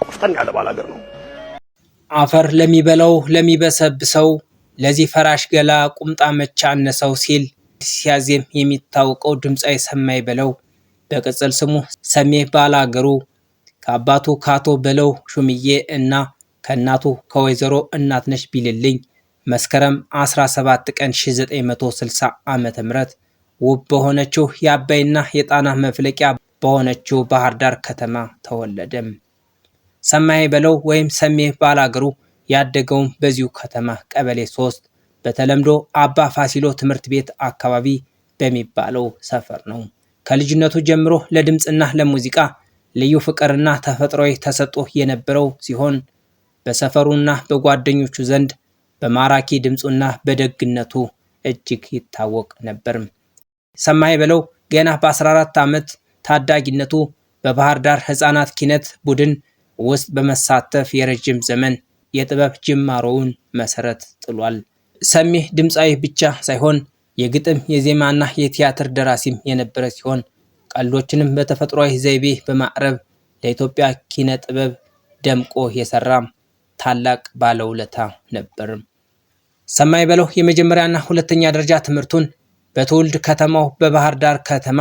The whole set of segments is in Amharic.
ቆፍጠን ያለ ባላገር ነው። አፈር ለሚበላው ለሚበሰብሰው ለዚህ ፈራሽ ገላ ቁምጣ መች አነሰው ሲል ሲያዜም የሚታወቀው ድምፃዊ ሰማይ በለው በቅጽል ስሙ ሰሜ ባላገሩ ከአባቱ ከአቶ በለው ሹምዬ እና ከእናቱ ከወይዘሮ እናትነሽ ቢልልኝ መስከረም 17 ቀን 1960 ዓ.ም ውብ በሆነችው የአባይና የጣና መፍለቂያ በሆነችው ባህር ዳር ከተማ ተወለደ። ሰማይ በለው ወይም ሰሜ ባላገሩ ያደገውም በዚሁ ከተማ ቀበሌ 3 በተለምዶ አባ ፋሲሎ ትምህርት ቤት አካባቢ በሚባለው ሰፈር ነው። ከልጅነቱ ጀምሮ ለድምፅና ለሙዚቃ ልዩ ፍቅርና ተፈጥሯዊ ተሰጥኦ የነበረው ሲሆን በሰፈሩና በጓደኞቹ ዘንድ በማራኪ ድምፁና በደግነቱ እጅግ ይታወቅ ነበር። ሰማይ በለው ገና በ14 ዓመት ታዳጊነቱ በባህር ዳር ሕፃናት ኪነት ቡድን ውስጥ በመሳተፍ የረጅም ዘመን የጥበብ ጅማሮውን መሰረት ጥሏል። ሰሜ ድምፃዊ ብቻ ሳይሆን የግጥም የዜማና የቲያትር ደራሲም የነበረ ሲሆን ቀልዶችንም በተፈጥሯዊ ዘይቤ በማቅረብ ለኢትዮጵያ ኪነ ጥበብ ደምቆ የሰራ ታላቅ ባለውለታ ነበር። ሰማይ በለው የመጀመሪያና ሁለተኛ ደረጃ ትምህርቱን በትውልድ ከተማው በባህር ዳር ከተማ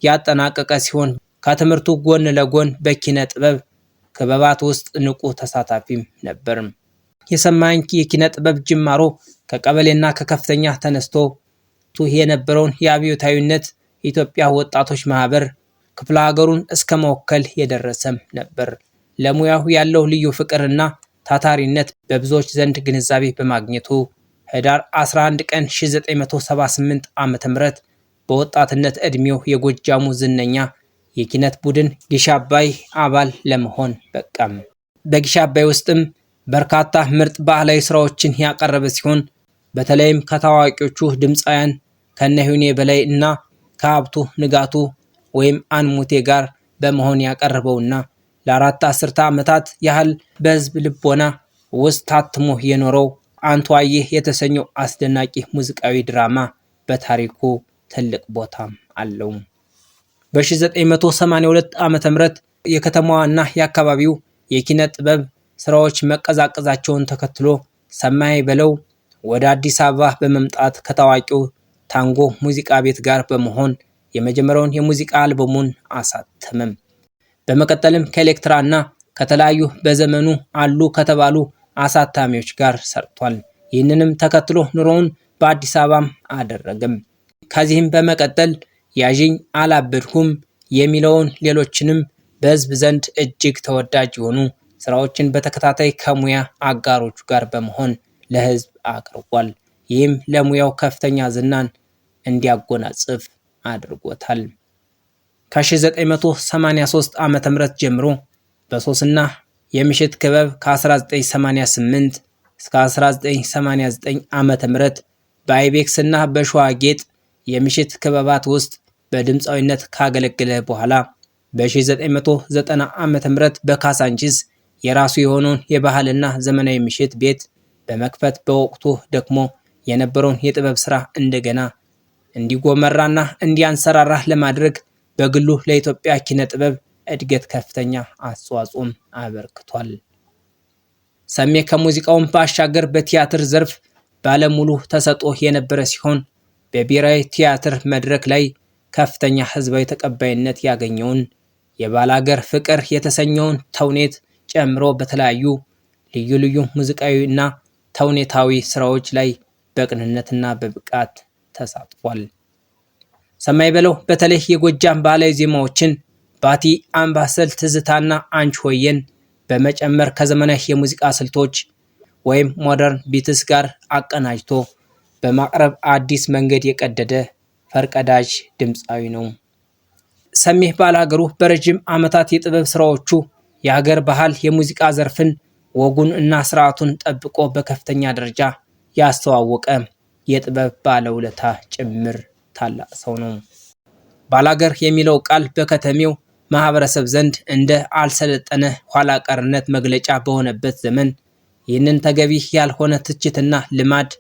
ያጠናቀቀ ሲሆን ከትምህርቱ ጎን ለጎን በኪነ ጥበብ ክበባት ውስጥ ንቁ ተሳታፊም ነበር። የሰማይ የኪነ ጥበብ ጅማሮ ከቀበሌና ከከፍተኛ ተነስቶ የነበረውን የአብዮታዊነት ኢትዮጵያ ወጣቶች ማህበር ክፍለ ሀገሩን እስከ መወከል የደረሰም ነበር። ለሙያው ያለው ልዩ ፍቅርና ታታሪነት በብዙዎች ዘንድ ግንዛቤ በማግኘቱ ህዳር 11 ቀን 1978 ዓ.ም በወጣትነት ዕድሜው የጎጃሙ ዝነኛ የኪነት ቡድን ጊሽ አባይ አባል ለመሆን በቃም። በጊሽ አባይ ውስጥም በርካታ ምርጥ ባህላዊ ስራዎችን ያቀረበ ሲሆን በተለይም ከታዋቂዎቹ ድምፃውያን ከነሂውኔ በላይ እና ከሀብቱ ንጋቱ ወይም አንሙቴ ጋር በመሆን ያቀረበውና ለአራት አስርተ ዓመታት ያህል በህዝብ ልቦና ውስጥ ታትሞ የኖረው አንቱ አየህ የተሰኘው አስደናቂ ሙዚቃዊ ድራማ በታሪኩ ትልቅ ቦታ አለው። በ1982 ዓ.ም የከተማዋና የአካባቢው የኪነ ጥበብ ስራዎች መቀዛቀዛቸውን ተከትሎ ሰማይ በለው ወደ አዲስ አበባ በመምጣት ከታዋቂው ታንጎ ሙዚቃ ቤት ጋር በመሆን የመጀመሪያውን የሙዚቃ አልበሙን አሳተመም። በመቀጠልም ከኤሌክትራ እና ከተለያዩ በዘመኑ አሉ ከተባሉ አሳታሚዎች ጋር ሰርቷል። ይህንንም ተከትሎ ኑሮውን በአዲስ አበባም አደረገም። ከዚህም በመቀጠል ያዥኝ አላበድሁም የሚለውን ሌሎችንም በህዝብ ዘንድ እጅግ ተወዳጅ የሆኑ ስራዎችን በተከታታይ ከሙያ አጋሮቹ ጋር በመሆን ለህዝብ አቅርቧል። ይህም ለሙያው ከፍተኛ ዝናን እንዲያጎናጽፍ አድርጎታል። ከ1983 ዓ.ም ጀምሮ በሶስና የምሽት ክበብ ከ1988 እስከ 1989 ዓ.ም በአይቤክስ እና በሸዋ ጌጥ የምሽት ክበባት ውስጥ በድምፃዊነት ካገለገለ በኋላ በ1990 ዓ.ም በካሳንቺስ የራሱ የሆነውን የባህልና ዘመናዊ ምሽት ቤት በመክፈት በወቅቱ ደግሞ የነበረውን የጥበብ ስራ እንደገና እንዲጎመራና እንዲያንሰራራ ለማድረግ በግሉ ለኢትዮጵያ ኪነ ጥበብ እድገት ከፍተኛ አስተዋጽኦም አበርክቷል። ሰሜ ከሙዚቃውን ባሻገር በቲያትር ዘርፍ ባለሙሉ ተሰጥኦ የነበረ ሲሆን በብሔራዊ ቲያትር መድረክ ላይ ከፍተኛ ህዝባዊ ተቀባይነት ያገኘውን የባላገር ፍቅር የተሰኘውን ተውኔት ጨምሮ በተለያዩ ልዩ ልዩ ሙዚቃዊ እና ተውኔታዊ ስራዎች ላይ በቅንነትና በብቃት ተሳትፏል። ሰማይ በለው በተለይ የጎጃም ባህላዊ ዜማዎችን ባቲ፣ አምባሰል፣ ትዝታና አንቺ ሆየን በመጨመር ከዘመናዊ የሙዚቃ ስልቶች ወይም ሞደርን ቢትስ ጋር አቀናጅቶ በማቅረብ አዲስ መንገድ የቀደደ ፈርቀዳጅ ድምፃዊ ነው። ሰሜ ባላገሩ በረጅም ዓመታት የጥበብ ስራዎቹ የሀገር ባህል የሙዚቃ ዘርፍን ወጉን እና ስርዓቱን ጠብቆ በከፍተኛ ደረጃ ያስተዋወቀ የጥበብ ባለውለታ ጭምር ታላቅ ሰው ነው። ባላገር የሚለው ቃል በከተሜው ማህበረሰብ ዘንድ እንደ አልሰለጠነ ኋላ ቀርነት መግለጫ በሆነበት ዘመን ይህንን ተገቢ ያልሆነ ትችትና ልማድ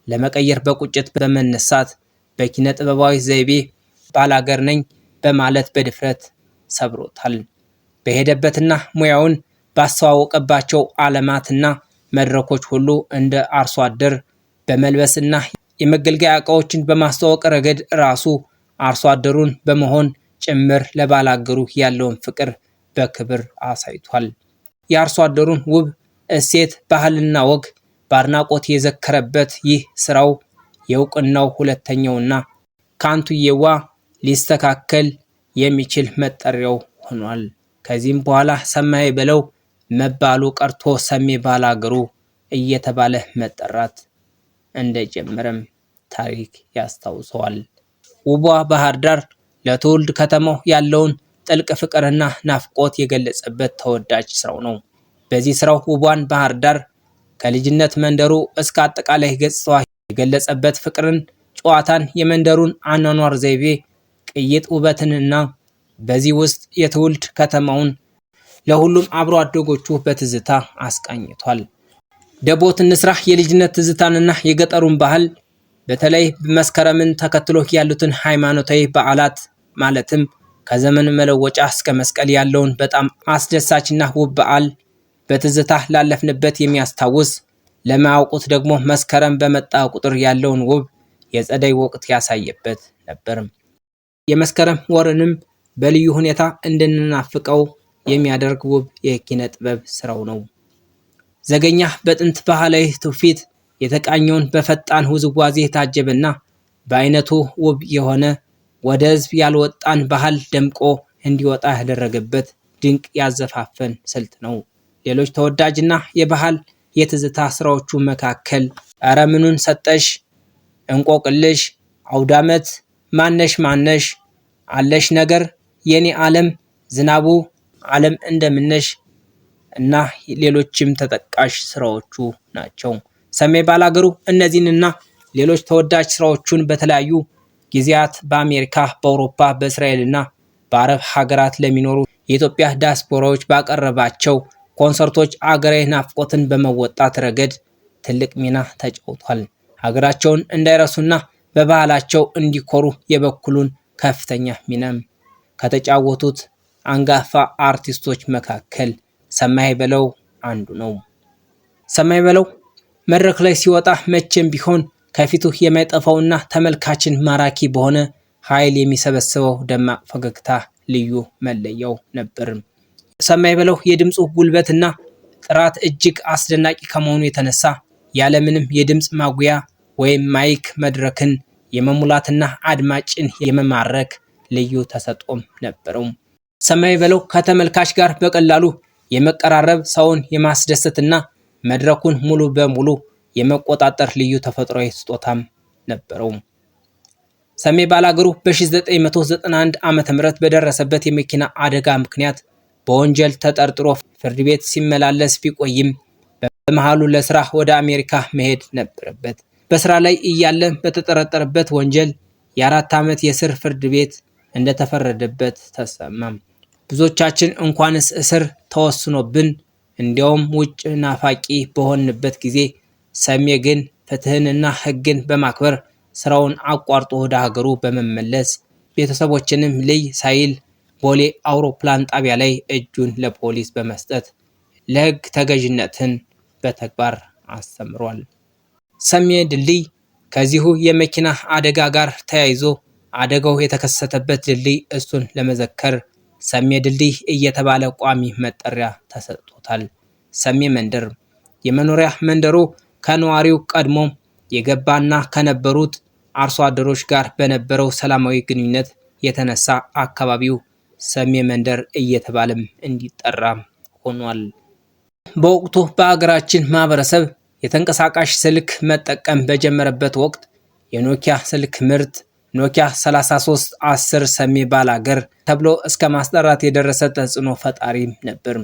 ለመቀየር በቁጭት በመነሳት በኪነ ጥበባዊ ዘይቤ ባላገር ነኝ በማለት በድፍረት ሰብሮታል። በሄደበትና ሙያውን ባስተዋወቀባቸው ዓለማትና መድረኮች ሁሉ እንደ አርሶ አደር በመልበስና የመገልገያ ዕቃዎችን በማስተዋወቅ ረገድ ራሱ አርሶ አደሩን በመሆን ጭምር ለባላገሩ ያለውን ፍቅር በክብር አሳይቷል። የአርሶ አደሩን ውብ እሴት፣ ባህልና ወግ በአድናቆት የዘከረበት ይህ ስራው የእውቅናው ሁለተኛውና ከአንቱዬዋ ሊስተካከል የሚችል መጠሪያው ሆኗል። ከዚህም በኋላ ሰማይ በለው መባሉ ቀርቶ ሰሜ ባላገሩ እየተባለ መጠራት እንደጀመረም ታሪክ ያስታውሰዋል። ውቧ ባህር ዳር ለትውልድ ከተማው ያለውን ጥልቅ ፍቅርና ናፍቆት የገለጸበት ተወዳጅ ስራው ነው። በዚህ ስራው ውቧን ባህር ዳር ከልጅነት መንደሩ እስከ አጠቃላይ ገጽታዋ የገለጸበት ፍቅርን፣ ጨዋታን፣ የመንደሩን አኗኗር ዘይቤ፣ ቅይጥ ውበትንና በዚህ ውስጥ የትውልድ ከተማውን ለሁሉም አብሮ አደጎቹ በትዝታ አስቃኝቷል። ደቦት እንስራ የልጅነት ትዝታንና የገጠሩን ባህል በተለይ መስከረምን ተከትሎ ያሉትን ሃይማኖታዊ በዓላት ማለትም ከዘመን መለወጫ እስከ መስቀል ያለውን በጣም አስደሳችና ውብ በዓል በትዝታ ላለፍንበት የሚያስታውስ፣ ለማያውቁት ደግሞ መስከረም በመጣ ቁጥር ያለውን ውብ የጸደይ ወቅት ያሳየበት ነበርም። የመስከረም ወርንም በልዩ ሁኔታ እንድንናፍቀው የሚያደርግ ውብ የኪነ ጥበብ ስራው ነው። ዘገኛ በጥንት ባህላዊ ትውፊት የተቃኘውን በፈጣን ውዝዋዜ የታጀበና በአይነቱ ውብ የሆነ ወደ ህዝብ ያልወጣን ባህል ደምቆ እንዲወጣ ያደረገበት ድንቅ ያዘፋፈን ስልት ነው። ሌሎች ተወዳጅና የባህል የትዝታ ስራዎቹ መካከል ኧረ ምኑን ሰጠሽ፣ እንቆቅልሽ፣ አውዳመት፣ ማነሽ ማነሽ፣ አለሽ ነገር፣ የኔ ዓለም፣ ዝናቡ፣ ዓለም እንደምነሽ እና ሌሎችም ተጠቃሽ ስራዎቹ ናቸው። ሰሜ ባላገሩ እነዚህንና ሌሎች ተወዳጅ ስራዎቹን በተለያዩ ጊዜያት በአሜሪካ፣ በአውሮፓ፣ በእስራኤልና በአረብ ሀገራት ለሚኖሩ የኢትዮጵያ ዲያስፖራዎች ባቀረባቸው ኮንሰርቶች አገራዊ ናፍቆትን በመወጣት ረገድ ትልቅ ሚና ተጫውቷል። ሀገራቸውን እንዳይረሱና በባህላቸው እንዲኮሩ የበኩሉን ከፍተኛ ሚናም ከተጫወቱት አንጋፋ አርቲስቶች መካከል ሰማይ በለው አንዱ ነው። ሰማይ በለው መድረክ ላይ ሲወጣ መቼም ቢሆን ከፊቱ የማይጠፋውና ተመልካችን ማራኪ በሆነ ኃይል የሚሰበስበው ደማቅ ፈገግታ ልዩ መለያው ነበርም። ሰማይ በለው የድምፁ ጉልበትና ጥራት እጅግ አስደናቂ ከመሆኑ የተነሳ ያለምንም የድምፅ ማጉያ ወይም ማይክ መድረክን የመሙላትና አድማጭን የመማረክ ልዩ ተሰጥኦም ነበረው። ሰማይ በለው ከተመልካች ጋር በቀላሉ የመቀራረብ፣ ሰውን የማስደሰትና መድረኩን ሙሉ በሙሉ የመቆጣጠር ልዩ ተፈጥሯዊ ስጦታም ነበረው። ሰሜ ባላገሩ በ1991 ዓ.ም በደረሰበት የመኪና አደጋ ምክንያት በወንጀል ተጠርጥሮ ፍርድ ቤት ሲመላለስ ቢቆይም በመሃሉ ለስራ ወደ አሜሪካ መሄድ ነበረበት። በስራ ላይ እያለ በተጠረጠረበት ወንጀል የ4 ዓመት የእስር ፍርድ ቤት እንደተፈረደበት ተሰማም። ብዙዎቻችን እንኳንስ እስር ተወስኖብን እንዲያውም ውጭ ናፋቂ በሆንበት ጊዜ ሰሜ ግን ፍትህንና ህግን በማክበር ስራውን አቋርጦ ወደ ሀገሩ በመመለስ ቤተሰቦችንም ልይ ሳይል ቦሌ አውሮፕላን ጣቢያ ላይ እጁን ለፖሊስ በመስጠት ለህግ ተገዥነትን በተግባር አስተምሯል። ሰሜ ድልድይ ከዚሁ የመኪና አደጋ ጋር ተያይዞ አደጋው የተከሰተበት ድልድይ እሱን ለመዘከር ሰሜ ድልድይ እየተባለ ቋሚ መጠሪያ ተሰጥቶታል። ሰሜ መንደር የመኖሪያ መንደሩ ከነዋሪው ቀድሞ የገባና ከነበሩት አርሶ አደሮች ጋር በነበረው ሰላማዊ ግንኙነት የተነሳ አካባቢው ሰሜ መንደር እየተባለም እንዲጠራ ሆኗል። በወቅቱ በአገራችን ማህበረሰብ የተንቀሳቃሽ ስልክ መጠቀም በጀመረበት ወቅት የኖኪያ ስልክ ምርት ኖኪያ 3310 ሰሜ ባላገር ተብሎ እስከ ማስጠራት የደረሰ ተጽዕኖ ፈጣሪም ነበር።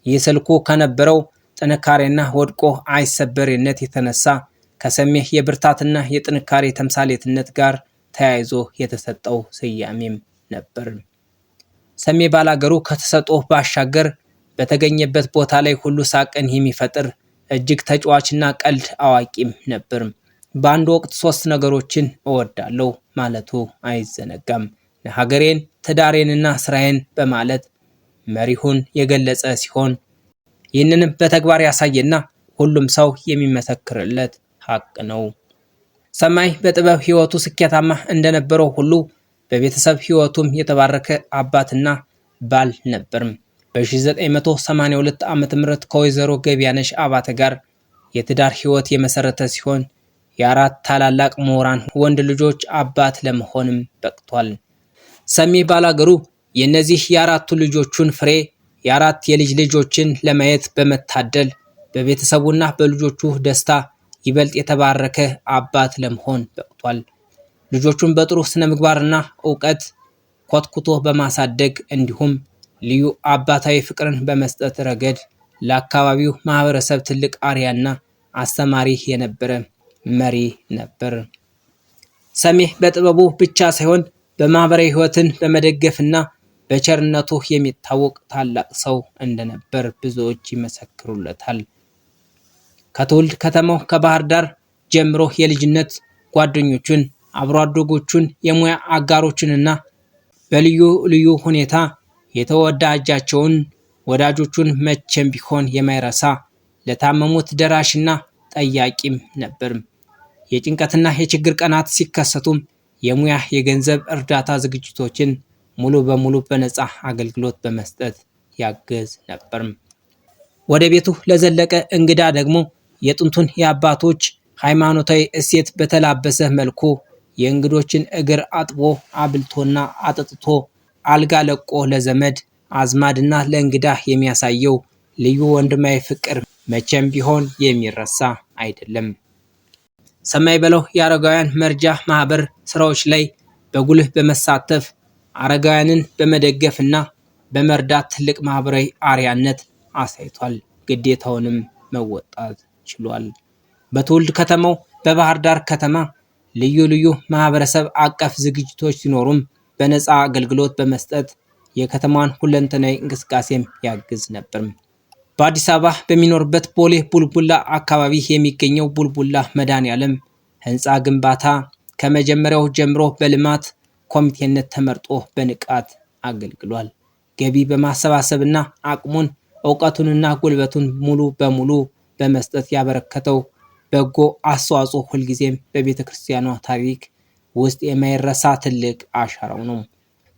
ይህ ስልኩ ከነበረው ጥንካሬና ወድቆ አይሰበሬነት የተነሳ ከሰሜ የብርታትና የጥንካሬ ተምሳሌትነት ጋር ተያይዞ የተሰጠው ስያሜም ነበር። ሰሜ ባላገሩ ከተሰጥኦ ባሻገር በተገኘበት ቦታ ላይ ሁሉ ሳቅን የሚፈጥር እጅግ ተጫዋችና ቀልድ አዋቂም ነበር። በአንድ ወቅት 3 ነገሮችን እወዳለሁ ማለቱ አይዘነጋም። ሀገሬን፣ ትዳሬንና ስራዬን በማለት መሪሁን የገለጸ ሲሆን ይህንንም በተግባር ያሳየና ሁሉም ሰው የሚመሰክርለት ሀቅ ነው። ሰማይ በጥበብ ህይወቱ ስኬታማ እንደነበረው ሁሉ በቤተሰብ ህይወቱም የተባረከ አባትና ባል ነበርም። በ1982 ዓ.ም ከወይዘሮ ገቢያነሽ አባተ ጋር የትዳር ህይወት የመሰረተ ሲሆን የአራት ታላላቅ ምሁራን ወንድ ልጆች አባት ለመሆንም በቅቷል። ሰሜ ባላገሩ የእነዚህ የአራቱ ልጆቹን ፍሬ የአራት የልጅ ልጆችን ለማየት በመታደል በቤተሰቡና በልጆቹ ደስታ ይበልጥ የተባረከ አባት ለመሆን በቅቷል። ልጆቹን በጥሩ ስነ ምግባርና እውቀት ኮትኩቶ በማሳደግ እንዲሁም ልዩ አባታዊ ፍቅርን በመስጠት ረገድ ለአካባቢው ማህበረሰብ ትልቅ አርያና አስተማሪ የነበረ መሪ ነበር። ሰሜ በጥበቡ ብቻ ሳይሆን በማህበራዊ ህይወትን በመደገፍና በቸርነቱ የሚታወቅ ታላቅ ሰው እንደነበር ብዙዎች ይመሰክሩለታል። ከትውልድ ከተማው ከባህር ዳር ጀምሮ የልጅነት ጓደኞቹን፣ አብሮ አደጎቹን፣ የሙያ አጋሮቹንና በልዩ ልዩ ሁኔታ የተወዳጃቸውን ወዳጆቹን መቼም ቢሆን የማይረሳ ለታመሙት ደራሽና ጠያቂም ነበር። የጭንቀትና የችግር ቀናት ሲከሰቱም የሙያ የገንዘብ እርዳታ ዝግጅቶችን ሙሉ በሙሉ በነፃ አገልግሎት በመስጠት ያገዝ ነበር። ወደ ቤቱ ለዘለቀ እንግዳ ደግሞ የጥንቱን የአባቶች ሃይማኖታዊ እሴት በተላበሰ መልኩ የእንግዶችን እግር አጥቦ አብልቶና አጠጥቶ አልጋ ለቆ ለዘመድ አዝማድና ለእንግዳ የሚያሳየው ልዩ ወንድማዊ ፍቅር መቼም ቢሆን የሚረሳ አይደለም። ሰማይ በለው የአረጋውያን መርጃ ማህበር ስራዎች ላይ በጉልህ በመሳተፍ አረጋውያንን በመደገፍና በመርዳት ትልቅ ማህበራዊ አርያነት አሳይቷል። ግዴታውንም መወጣት ችሏል። በትውልድ ከተማው በባህር ዳር ከተማ ልዩ ልዩ ማህበረሰብ አቀፍ ዝግጅቶች ሲኖሩም በነፃ አገልግሎት በመስጠት የከተማዋን ሁለንተናዊ እንቅስቃሴም ያግዝ ነበር። በአዲስ አበባ በሚኖርበት ቦሌ ቡልቡላ አካባቢ የሚገኘው ቡልቡላ መድኃኔዓለም ህንፃ ግንባታ ከመጀመሪያው ጀምሮ በልማት ኮሚቴነት ተመርጦ በንቃት አገልግሏል። ገቢ በማሰባሰብና አቅሙን እውቀቱንና ጉልበቱን ሙሉ በሙሉ በመስጠት ያበረከተው በጎ አስተዋጽኦ ሁልጊዜም በቤተ ክርስቲያኗ ታሪክ ውስጥ የማይረሳ ትልቅ አሻራው ነው።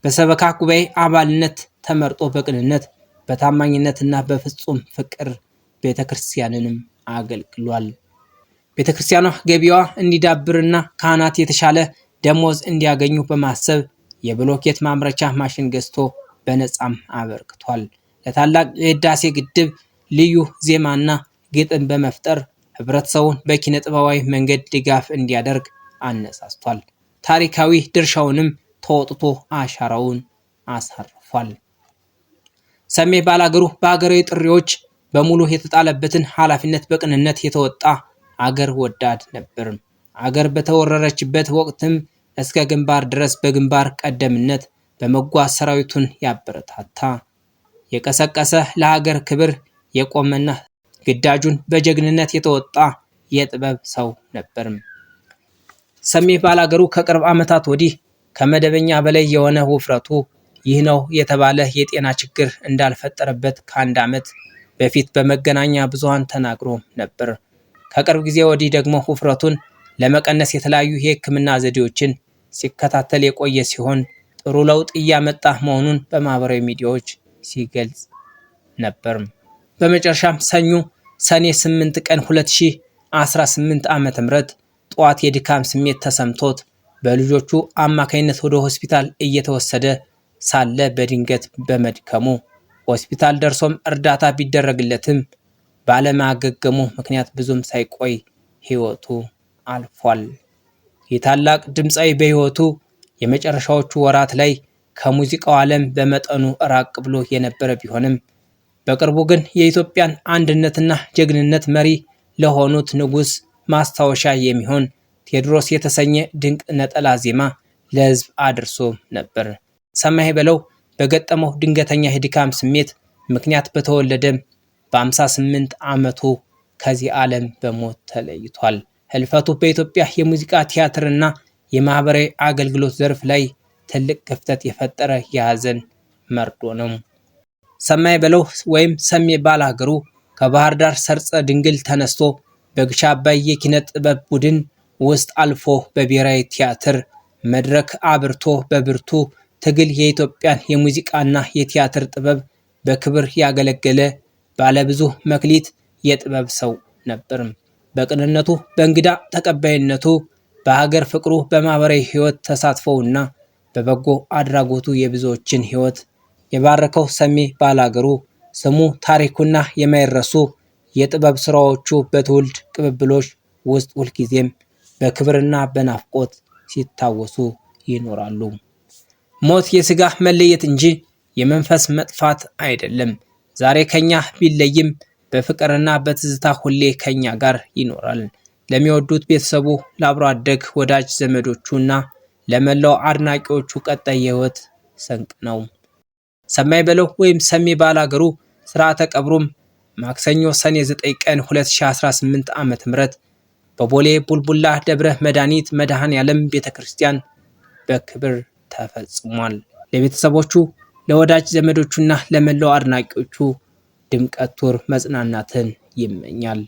በሰበካ ጉባኤ አባልነት ተመርጦ በቅንነት በታማኝነትና በፍጹም ፍቅር ቤተ ክርስቲያንንም አገልግሏል። ቤተ ክርስቲያኗ ገቢዋ እንዲዳብርና ካህናት የተሻለ ደሞዝ እንዲያገኙ በማሰብ የብሎኬት ማምረቻ ማሽን ገዝቶ በነፃም አበርክቷል። ለታላቅ የህዳሴ ግድብ ልዩ ዜማና ግጥም በመፍጠር ህብረተሰቡን በኪነ ጥበባዊ መንገድ ድጋፍ እንዲያደርግ አነሳስቷል። ታሪካዊ ድርሻውንም ተወጥቶ አሻራውን አሳርፏል። ሰሜ ባላገሩ በሀገራዊ ጥሪዎች በሙሉ የተጣለበትን ኃላፊነት በቅንነት የተወጣ አገር ወዳድ ነበር። አገር በተወረረችበት ወቅትም እስከ ግንባር ድረስ በግንባር ቀደምነት በመጓዝ ሰራዊቱን ያበረታታ፣ የቀሰቀሰ፣ ለሀገር ክብር የቆመና ግዳጁን በጀግንነት የተወጣ የጥበብ ሰው ነበር። ሰሜ ባላገሩ ከቅርብ ዓመታት ወዲህ ከመደበኛ በላይ የሆነ ውፍረቱ ይህ ነው የተባለ የጤና ችግር እንዳልፈጠረበት ከአንድ ዓመት በፊት በመገናኛ ብዙሃን ተናግሮ ነበር። ከቅርብ ጊዜ ወዲህ ደግሞ ውፍረቱን ለመቀነስ የተለያዩ የሕክምና ዘዴዎችን ሲከታተል የቆየ ሲሆን ጥሩ ለውጥ እያመጣ መሆኑን በማህበራዊ ሚዲያዎች ሲገልጽ ነበር። በመጨረሻም ሰኔ 8 ቀን 2018 ዓ.ም ጠዋት የድካም ስሜት ተሰምቶት በልጆቹ አማካኝነት ወደ ሆስፒታል እየተወሰደ ሳለ በድንገት በመድከሙ ሆስፒታል ደርሶም እርዳታ ቢደረግለትም ባለማገገሙ ምክንያት ብዙም ሳይቆይ ህይወቱ አልፏል። የታላቅ ድምፃዊ በህይወቱ የመጨረሻዎቹ ወራት ላይ ከሙዚቃው ዓለም በመጠኑ ራቅ ብሎ የነበረ ቢሆንም በቅርቡ ግን የኢትዮጵያን አንድነትና ጀግንነት መሪ ለሆኑት ንጉሥ ማስታወሻ የሚሆን ቴዎድሮስ የተሰኘ ድንቅ ነጠላ ዜማ ለህዝብ አድርሶ ነበር። ሰማይ በለው በገጠመው ድንገተኛ የድካም ስሜት ምክንያት በተወለደ በ58 ዓመቱ ከዚህ ዓለም በሞት ተለይቷል። ህልፈቱ በኢትዮጵያ የሙዚቃ ቲያትርና የማህበራዊ አገልግሎት ዘርፍ ላይ ትልቅ ክፍተት የፈጠረ የሀዘን መርዶ ነው። ሰማይ በለው ወይም ሰሜ ባላገሩ ከባህር ዳር ሰርጸ ድንግል ተነስቶ በግሽ አባይ የኪነ ጥበብ ቡድን ውስጥ አልፎ በብሔራዊ ቲያትር መድረክ አብርቶ በብርቱ ትግል የኢትዮጵያን የሙዚቃና የቲያትር ጥበብ በክብር ያገለገለ ባለብዙ መክሊት የጥበብ ሰው ነበር። በቅንነቱ፣ በእንግዳ ተቀባይነቱ፣ በሀገር ፍቅሩ፣ በማህበራዊ ህይወት ተሳትፎውና በበጎ አድራጎቱ የብዙዎችን ህይወት የባረከው ሰሜ ባላገሩ ስሙ፣ ታሪኩና የማይረሱ የጥበብ ስራዎቹ በትውልድ ቅብብሎች ውስጥ ሁልጊዜም በክብርና በናፍቆት ሲታወሱ ይኖራሉ። ሞት የስጋ መለየት እንጂ የመንፈስ መጥፋት አይደለም። ዛሬ ከኛ ቢለይም በፍቅርና በትዝታ ሁሌ ከኛ ጋር ይኖራል። ለሚወዱት ቤተሰቡ፣ ለአብሮ አደግ ወዳጅ ዘመዶቹና ለመላው አድናቂዎቹ ቀጣይ የህይወት ስንቅ ነው። ሰማይ በለው ወይም ሰሜ ባላገሩ ስርዓተ ቀብሩም ማክሰኞ ሰኔ 9 ቀን 2018 ዓ.ም በቦሌ ቡልቡላ ደብረ መድኃኒት መድኃኔዓለም ቤተክርስቲያን በክብር ተፈጽሟል። ለቤተሰቦቹ፣ ለወዳጅ ዘመዶቹና ለመላው አድናቂዎቹ ድምቀት ቱር መጽናናትን ይመኛል።